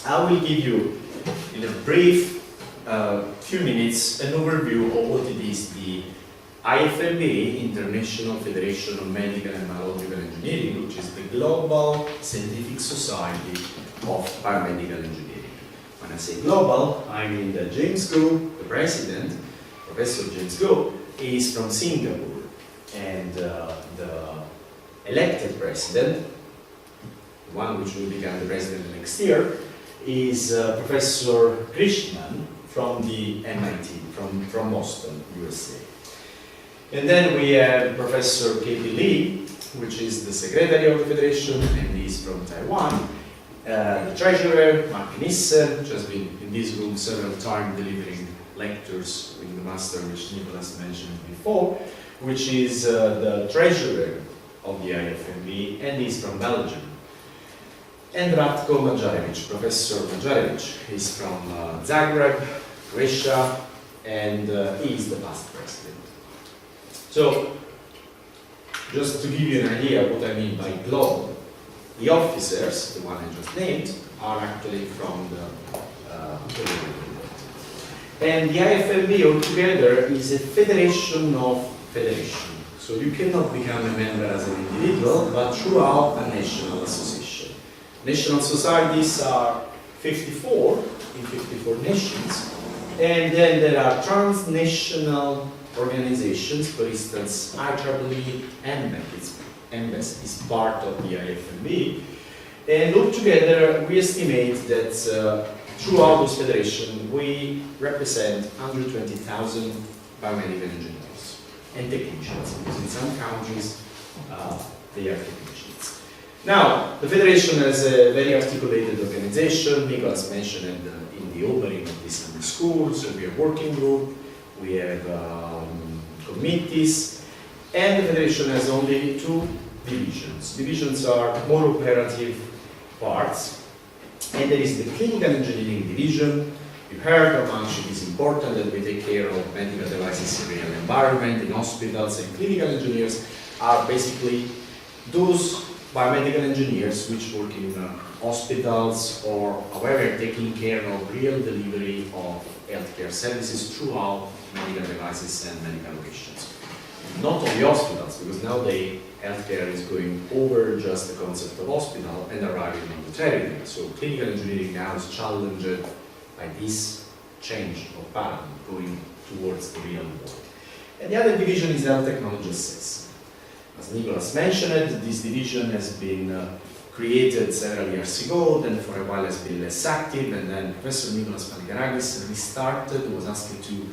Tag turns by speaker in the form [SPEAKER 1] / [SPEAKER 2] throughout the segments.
[SPEAKER 1] I will give you, in a brief few minutes, an overview of what it is the IFMBE, International Federation of Medical and Biological Engineering, which is the global scientific society of biomedical engineering. When I say global, I mean that James Go, the president, Professor James Go, is from Singapore, and the elected president, the one which will become the president next year, is Professor Krishnan from the MIT, from Boston, USA. And then we have Professor Katie Lee, which is the secretary of the federation, and he's from Taiwan. The treasurer, Mark Nissen, which has been in this room several times delivering lectures in the master which Nicholas mentioned before, which is the treasurer of the IFMBE, and he's from Belgium. And Ratko Majarevic, Professor Majarevic, is from Zagreb, Croatia, and he is the past president. So, just to give you an idea of what I mean by global, the officers, the one I just named, are actually from the and the IFMBE altogether is a federation of federations. So you cannot become a member as an individual, but throughout a national association. National societies are 54 in 54 nations, and then there are transnational organizations. For instance, IEEE MBES is part of the IFMBE, and altogether we estimate that throughout this federation we represent 120,000 biomedical engineers and technicians, because in some countries they are technicians. Now, the federation has a very articulated organization. Nicholas mentioned it in the opening of this summer school. So we have working group, we have committees, and the federation has only two divisions. Divisions are more operative parts, and there is the clinical engineering division. You heard how much it is important that we take care of medical devices in real environment, in hospitals, and clinical engineers are basically those biomedical engineers which work in hospitals or however taking care of real delivery of healthcare services throughout medical devices and medical locations. Not only hospitals, because nowadays healthcare is going over just the concept of hospital and arriving on the territory. So clinical engineering now is challenged by this change of paradigm going towards the real world. And the other division is health technology assessment. As Nicholas mentioned, this division has been created several years ago, then for a while has been less active, and then Professor Nicholas Panikaragis restarted, was asked to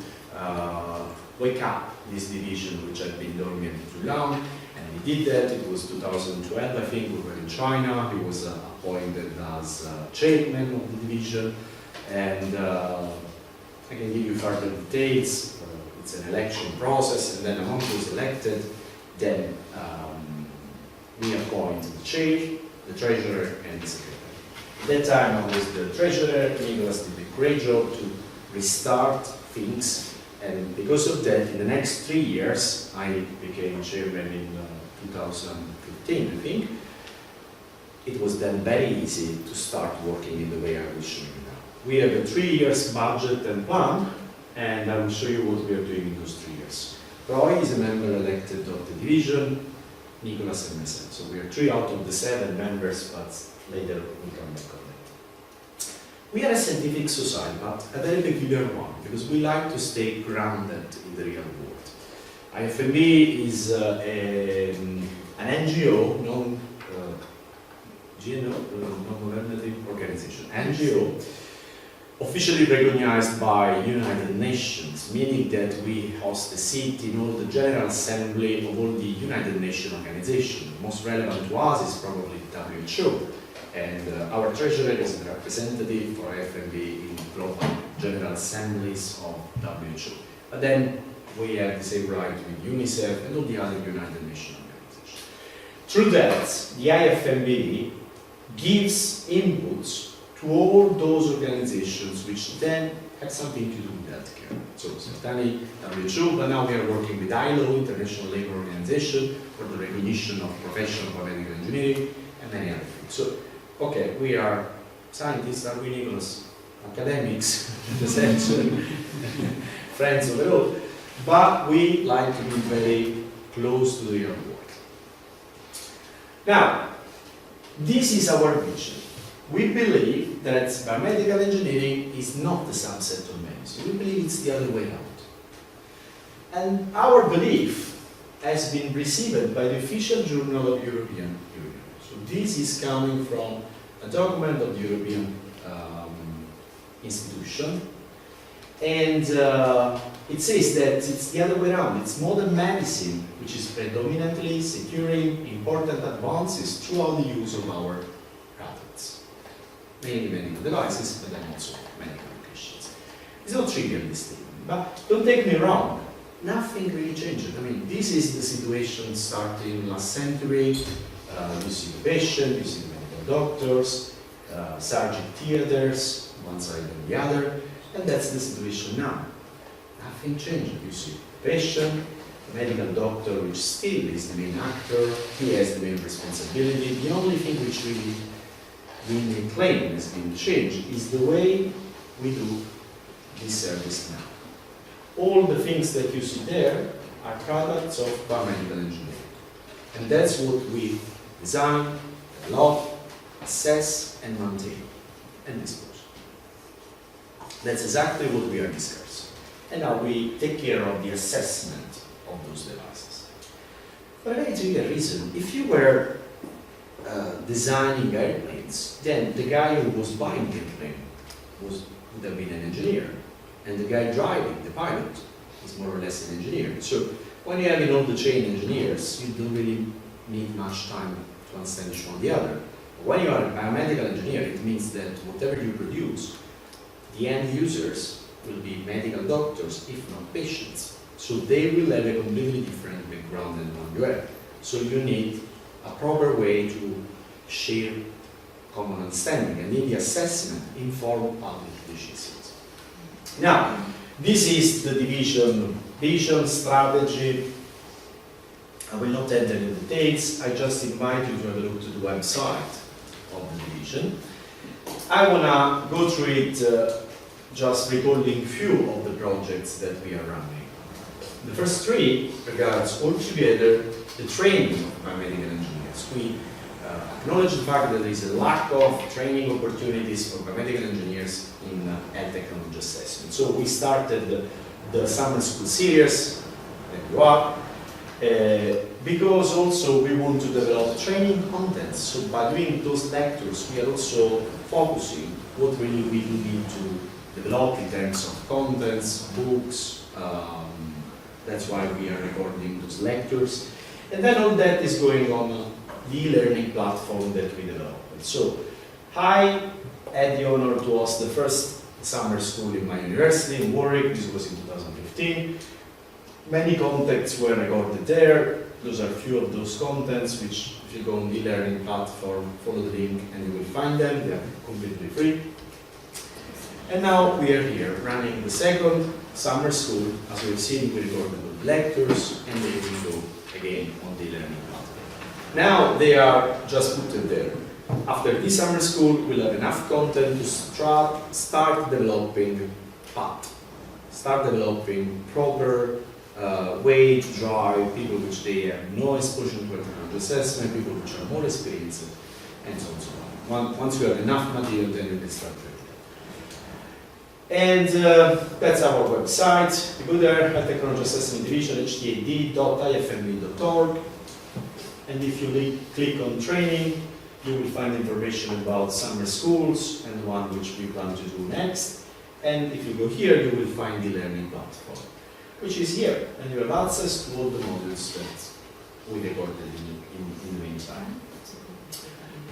[SPEAKER 1] wake up this division which had been dormant too long, and he did that. It was 2012, I think. We were in China. He was appointed as chairman of the division, and I can give you further details. It's an election process, and then among those elected, then we appoint the chair, the treasurer, and the secretary. At that time I was the treasurer. Nicholas did a great job to restart things, and because of that, in the next 3 years, I became chairman in 2015, I think. It was then very easy to start working in the way I will show you now. We have a 3 years budget and plan, and I will show you what we are doing in those 3 years. Roy is a member elected of the division, Nicholas and myself. So we are 3 out of the 7 members, but later we'll come back on that. We are a scientific society, but a very peculiar one, because we like to stay grounded in the real world. IFMBE is an NGO, non-governative organization, NGO, officially recognized by United Nations, meaning that we host a seat in all the General Assembly of all the United Nations organizations. Most relevant to us is probably WHO, and our treasurer is a representative for IFMBE in global General Assemblies of WHO. But then we have the same right with UNICEF and all the other United Nations organizations. Through that, the IFMBE gives inputs to all those organizations which then have something to do with healthcare. So certainly WHO, but now we are working with ILO, International Labour Organization, for the recognition of professional biomedical engineering, and many other things. So, okay, we are scientists, are we, Nicholas? Academics, essentially, friends of the road, but we like to be very close to the real world. Now, this is our vision. We believe that biomedical engineering is not a subset of medicine. We believe it's the other way around. And our belief has been received by the official journal of European Union. So this is coming from a document of the European institution, and it says that it's the other way around. It's modern medicine which is predominantly securing important advances throughout the use of our products, mainly medical devices, but then also medical applications. It's not trivial, this statement, but don't take me wrong, nothing really changed. I mean, this is the situation starting last century. You see the patient, you see the medical doctors, surgery theaters, one side and the other, and that's the situation now. Nothing changed. You see patient, medical doctor, which still is the main actor, he has the main responsibility. The only thing which really we may claim has been changed is the way we do this service now. All the things that you see there are products of biomedical engineering, and that's what we design, develop, assess, and maintain, and dispose. That's exactly what we are discussing. And now we take care of the assessment of those devices. For a very trivial reason, if you were designing airplanes, then the guy who was buying the airplane would have been an engineer, and the guy driving, the pilot, is more or less an engineer. So when you have in all the chain engineers, you don't really need much time to understand each one the other. When you are a biomedical engineer, it means that whatever you produce, the end users will be medical doctors, if not patients. So they will have a completely different background than the one you have. So you need a proper way to share common understanding, and in the assessment, inform public decisions. Now, this is the division vision, strategy. I will not enter in details. I just invite you to have a look to the website of the division. I want to go through it just recalling few of the projects that we are running. The first three regards altogether the training of biomedical engineers. We acknowledge the fact that there is a lack of training opportunities for biomedical engineers in health technology assessment. So we started the summer school series, there you are, because also we want to develop training contents. So by doing those lectures, we are also focusing what really we need to develop in terms of contents, books. That's why we are recording those lectures. And then all that is going on the e-learning platform that we developed. So I had the honor to host the first summer school in my university in Warwick. This was in 2015. Many contents were recorded there. Those are a few of those contents which, if you go on the e-learning platform, follow the link and you will find them. They are completely free. And now we are here running the second summer school. As we've seen, we recorded the lectures and they will go again on the e-learning platform. Now they are just put there. After this summer school, we'll have enough content to start developing proper way to drive people which they have no exposure to technology assessment, people which are more experienced, and so on and so on. Once you have enough material, then you can start doing it. And that's our website. You go there, Health Technology Assessment Division, htad.ifmbe.org. And if you click on training, you will find information about summer schools and the one which we plan to do next. And if you go here, you will find the learning platform, which is here. And you have access to all the modules that we recorded in the meantime.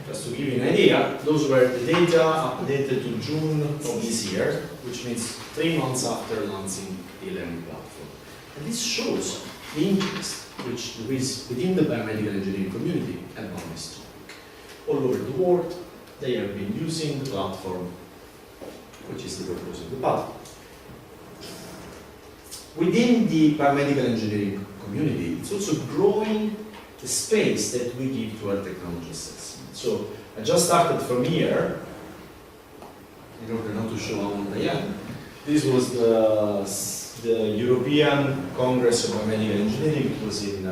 [SPEAKER 1] Just to give you an idea, those were the data updated to June of this year, which means 3 months after launching the learning platform. And this shows the interest which is within the biomedical engineering community about this topic. All over the world, they have been using the platform, which is the purpose of the platform. Within the biomedical engineering community, it's also growing the space that we give to our technology assessment. So I just started from here, in order not to show how old I am. This was the European Congress of Biomedical Engineering. It was in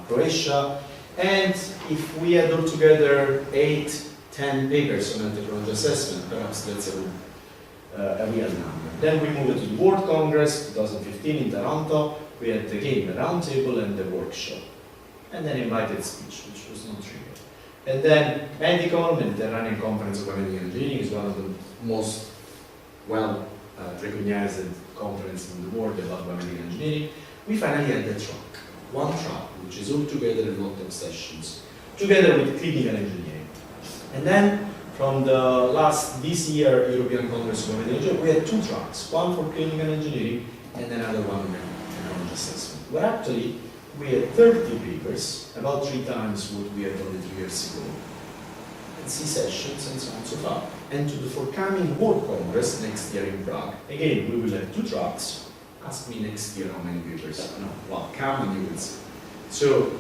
[SPEAKER 1] Croatia. And if we had altogether 8-10 papers on technology assessment, perhaps that's a real number. Then we moved to the World Congress 2015 in Toronto. We had again the roundtable and the workshop. And then invited speech, which was not trivial. And then Medicon, Mediterranean Conference of Biomedical Engineering, is one of the most well recognized conferences in the world about biomedical engineering. We finally had the track, one track, which is altogether a lot of sessions, together with clinical engineering. And then from this year European Congress of Biomedical Engineering, we had two tracks, one for clinical engineering and another one on technology assessment. Where actually we had 30 papers, about 3 times what we had only 3 years ago, and 3 sessions and so on and so far. And to the forthcoming World Congress next year in Prague, again we will have 2 tracks. Ask me next year how many papers. No, well, come and you will see. So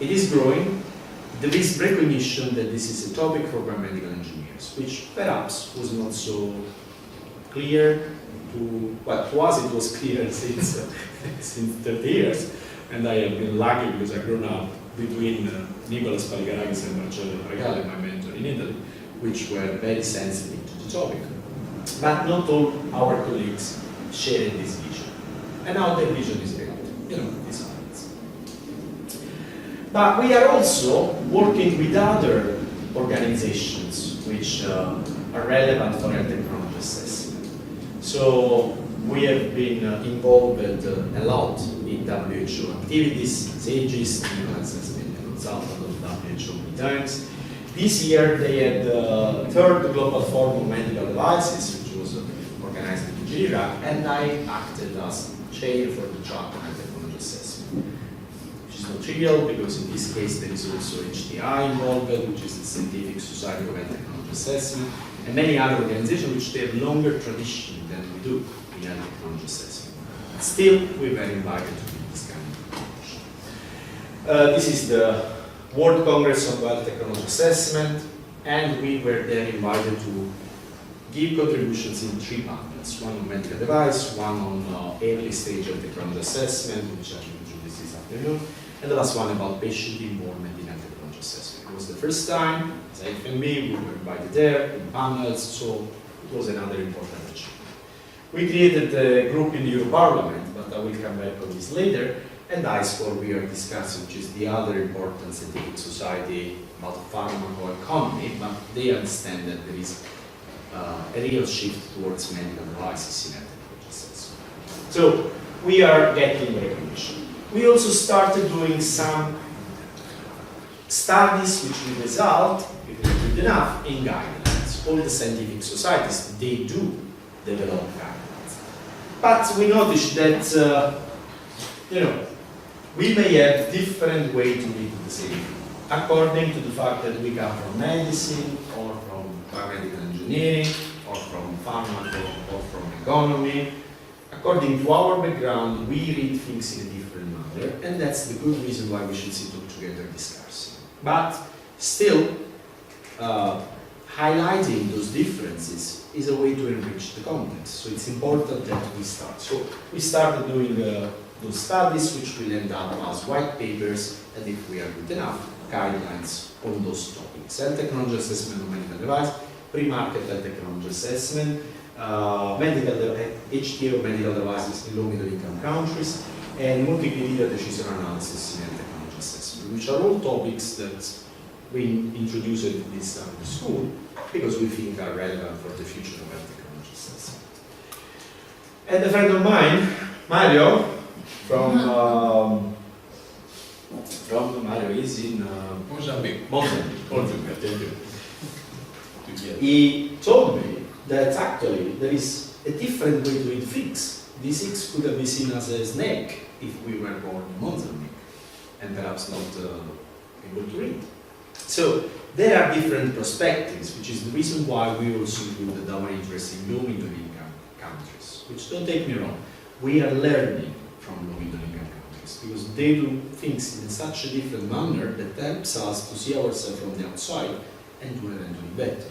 [SPEAKER 1] it is growing. There is recognition that this is a topic for biomedical engineers, which perhaps was not so clear to us it was clear since 30 years. And I have been lucky because I've grown up between Nicolas Paligarakis and Marcello Regale, my mentor in Italy, which were very sensitive to the topic. But not all our colleagues shared this vision. And now the vision is reality. This happens. But we are also working with other organizations which are relevant for health technology assessment. So we have been involved a lot in WHO activities, as AGIS, Nicolas has been a consultant of WHO many times. This year they had the 3rd Global Forum of Medical Devices, which was organized in Geneva, and I acted as chair for the track on technology assessment. Which is not trivial because in this case there is also HTA involved, which is the Scientific Society of Health Technology Assessment, and many other organizations which they have longer tradition than we do in health technology assessment. But still, we were invited to do this kind of contribution. This is the World Congress of Health Technology Assessment, and we were there invited to give contributions in 3 panels, one on medical device, one on early stage of technology assessment, which I will introduce this afternoon, and the last one about patient involvement in health technology assessment. It was the first time, as IFMBE, we were invited there in panels, so it was another important achievement. We created a group in the Euro Parliament, but I will come back on this later, and ISCOR we are discussing, which is the other important scientific society about pharmacoeconomy, but they understand that there is a real shift towards medical devices in health technology assessment. So we are getting recognition. We also started doing some studies which will result, if we do good enough, in guidelines. All the scientific societies, they do develop guidelines. But we noticed that, we may have different way to read the same, according to the fact that we come from medicine, or from biomedical engineering, or from pharmaco, or from economy. According to our background, we read things in a different manner, and that's the good reason why we should sit all together discussing. But still, highlighting those differences is a way to enrich the context. So it's important that we start. So we started doing those studies, which will end up as white papers, and if we are good enough, guidelines on those topics. Health technology assessment of medical device, pre-market health technology assessment, HTA of medical devices in low middle income countries, and multi-criteria decision analysis in health technology assessment, which are all topics that we introduced this time in school because we think are relevant for the future of health technology assessment. And a friend of mine, Mario, from Mario is in Mozambique. Thank you. He told me that actually there is a different way to read figs. These figs could have been seen as a snake if we were born in Mozambique and perhaps not able to read. So there are different perspectives, which is the reason why we also included our interest in low middle income countries. Which, don't take me wrong, we are learning from low middle income countries because they do things in such a different manner that helps us to see ourselves from the outside and do eventually better.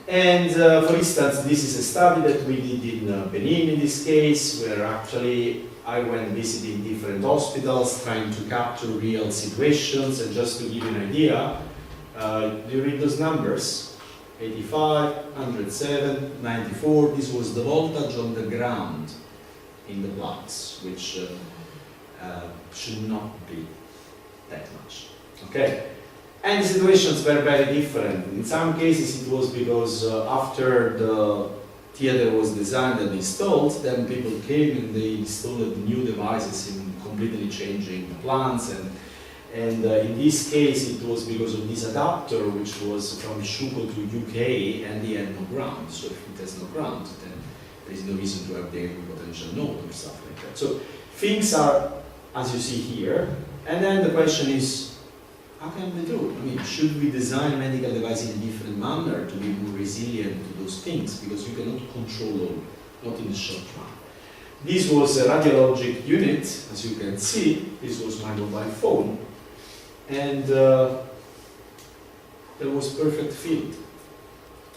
[SPEAKER 1] And for instance, this is a study that we did in Benin in this case, where actually I went visiting different hospitals, trying to capture real situations. And just to give you an idea, do you read those numbers? 85, 107, 94, this was the voltage on the ground in the bloods, which should not be that much. Okay? And the situations were very different. In some cases it was because after the theater was designed and installed, then people came and they installed new devices in completely changing plans, and in this case it was because of this adapter which was from Shuko to UK and they had no ground. So if it has no ground, then there is no reason to have the equipotential node or stuff like that. So things are as you see here, and then the question is, how can we do it? I mean, should we design medical devices in a different manner to be more resilient to those things? Because you cannot control all, not in the short run. This was a radiologic unit, as you can see. This was my mobile phone. And there was perfect field,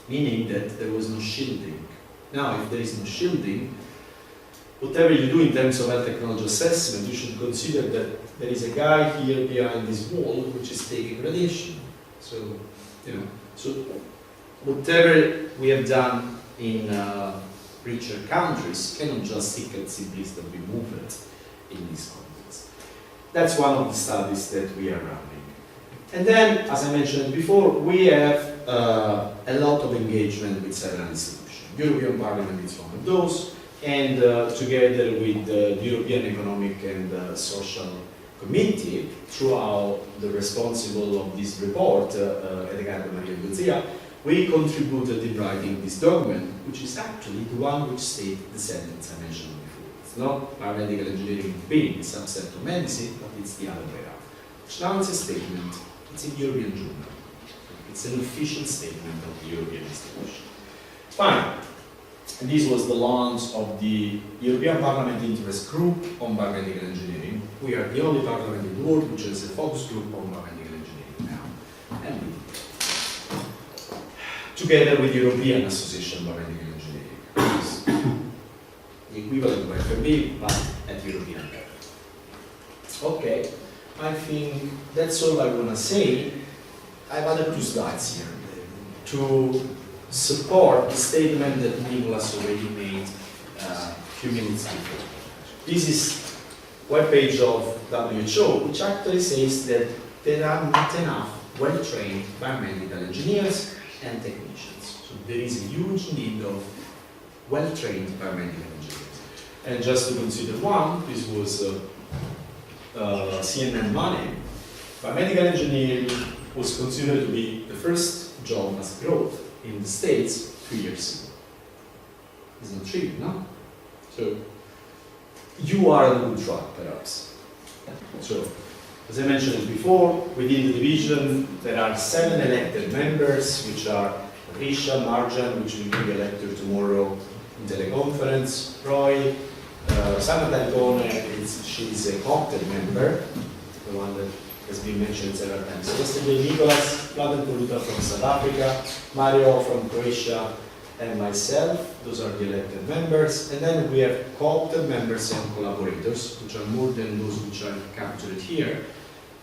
[SPEAKER 1] meaning that there was no shielding. Now, if there is no shielding, whatever you do in terms of health technology assessment, you should consider that there is a guy here behind this wall which is taking radiation. So, you know, so whatever we have done in richer countries cannot just simply be moved in this context. That's one of the studies that we are running. And then, as I mentioned before, we have a lot of engagement with several institutions. European Parliament is one of those, and together with the European Economic and Social Committee, throughout the responsible of this report, Edgardo Maria Guzia, we contributed in writing this document, which is actually the one which states the sentence I mentioned before. It's not biomedical engineering being a subset of medicine, but it's the other way around. Which now it's a statement, it's a European journal. It's an official statement of the European institution. Fine. And this was the launch of the European Parliament Interest Group on Biomedical Engineering. We are the only parliament in the world which has a focus group on biomedical engineering now. And together with the European Association of Biomedical Engineering, which is the equivalent of IFMBE, but at European level. Okay, I think that's all I want to say. I have other two slides here to support the statement that Nicholas already made a few minutes before. This is a webpage of WHO, which actually says that there are not enough well-trained biomedical engineers and technicians. So there is a huge need of well-trained biomedical engineers. And just to consider one, this was CNN Money. Biomedical engineering was considered to be the first job as growth in the States 2 years ago. It's not true, no? So, you are on a good track, perhaps. So, as I mentioned before, within the division, there are 7 elected members, which are Patricia, Marjan, which will be elected tomorrow in teleconference, Roy, Rosanna Talicone, she's a co-opted member, the one that has been mentioned several times. So yesterday, Nicholas, Vladan Poluta from South Africa, Mario from Croatia, and myself. Those are the elected members. And then we have co-opted members and collaborators, which are more than those which are captured here.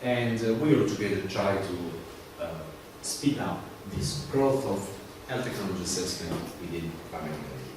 [SPEAKER 1] And we all together try to speed up this growth of health technology assessment within biomedical engineering.